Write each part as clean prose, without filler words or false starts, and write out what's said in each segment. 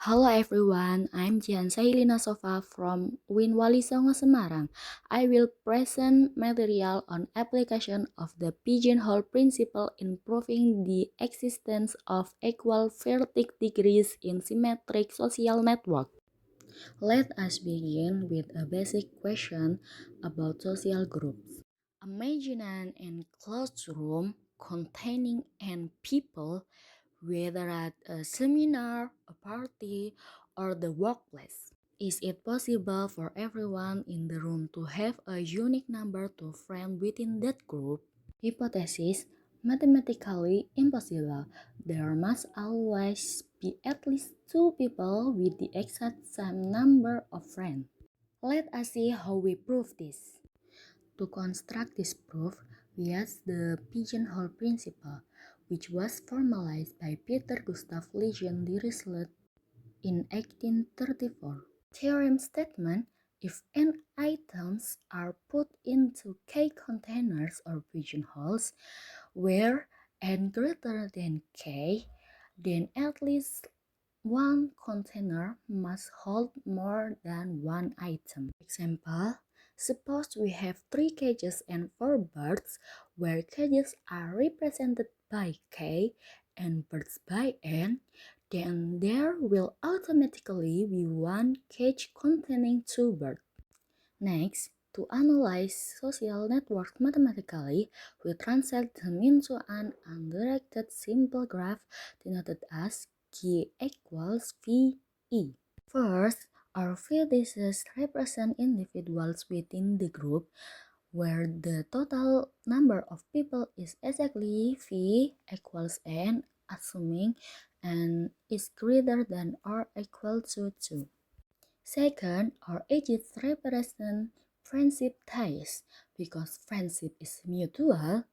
Hello everyone, I'm Jian Sailina Sofa from Win Wali Songo Semarang. I will present material on application of the pigeonhole principle in proving the existence of equal vertex degrees in symmetric social network. Let us begin with a basic question about social groups. Imagine an enclosed room containing n people, whether at a seminar, a party, or the workplace. Is it possible for everyone in the room to have a unique number to friends within that group? Hypothesis: mathematically impossible. There must always be at least two people with the exact same number of friends. Let us see how we prove this. To construct this proof, we use the pigeonhole principle, which was formalized by Peter Gustav Lejeune Dirichlet in 1834. Theorem statement: if n items are put into k containers or pigeonholes, where n greater than k, then at least one container must hold more than one item. Example: suppose we have 3 cages and 4 birds, where cages are represented by K and birds by N, then there will automatically be one cage containing 2 birds. Next, to analyze social networks mathematically, we translate them into an undirected simple graph denoted as G equals VE. First, our vertices represent individuals within the group where the total number of people is exactly V equals N, assuming N is greater than or equal to 2. Second, our edges represent friendship ties. Because friendship is mutual,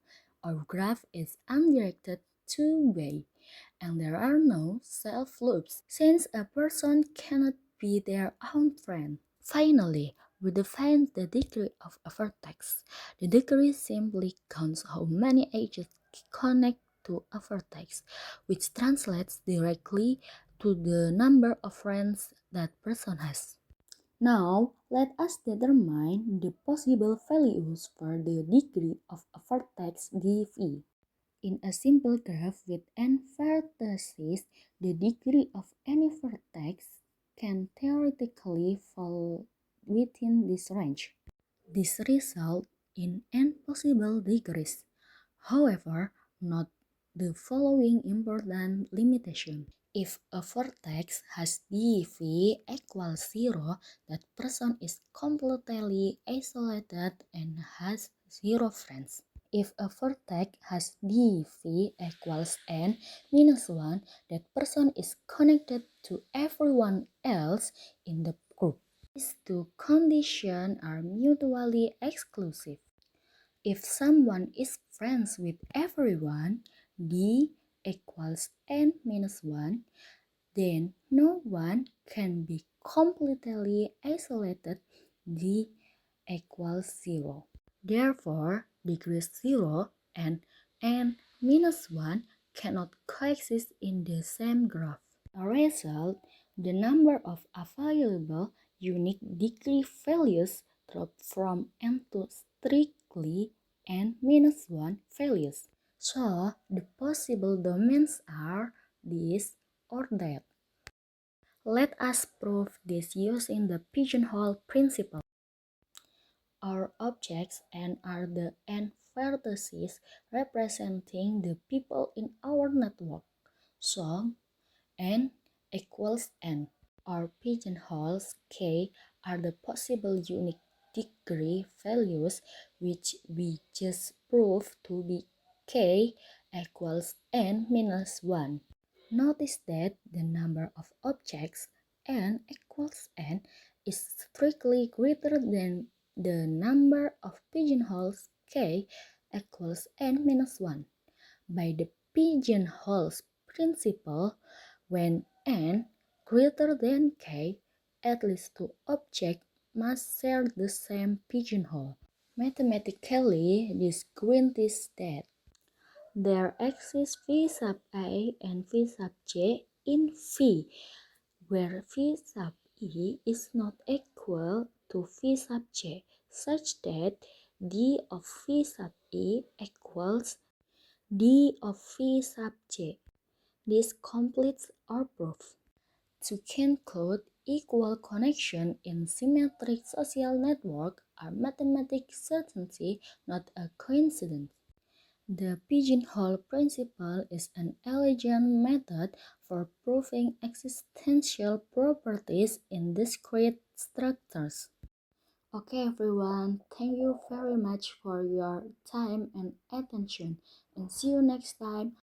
our graph is undirected two-way, and there are no self-loops, since a person cannot be their own friend. Finally, we define the degree of a vertex. The degree simply counts how many edges connect to a vertex, which translates directly to the number of friends that person has. Now, let us determine the possible values for the degree of a vertex dv. In a simple graph with n vertices, the degree of any vertex can theoretically fall within this range. This results in n possible degrees. However, note the following important limitation. If a vertex has dv equals 0, that person is completely isolated and has 0 friends. If a vertex has dv equals n minus 1, that person is connected to everyone else in the group. These two conditions are mutually exclusive. If someone is friends with everyone, d equals n minus 1, then no one can be completely isolated, d equals 0. Therefore, degree 0 and n minus 1 cannot coexist in the same graph. As a result, the number of available unique degree values dropped from n to strictly n minus 1 values. So, the possible domains are this or that. Let us prove this using the pigeonhole principle. Our objects n are the n vertices representing the people in our network. So, n equals n. Our pigeonholes k are the possible unique degree values which we just proved to be k equals n minus 1. Notice that the number of objects n equals n is strictly greater than the number of pigeonholes k equals n minus 1. By the pigeonholes principle, when n greater than k, at least two objects must share the same pigeonhole. Mathematically, this guarantees that there exists v sub a and v sub j in V. where V sub E is not equal to V sub J, such that D of V sub E equals D of V sub J. This completes our proof. To conclude, equal connection in symmetric social network are mathematical certainty, not a coincidence. The pigeonhole principle is an elegant method for proving existential properties in discrete structures. Okay everyone, thank you very much for your time and attention, and see you next time.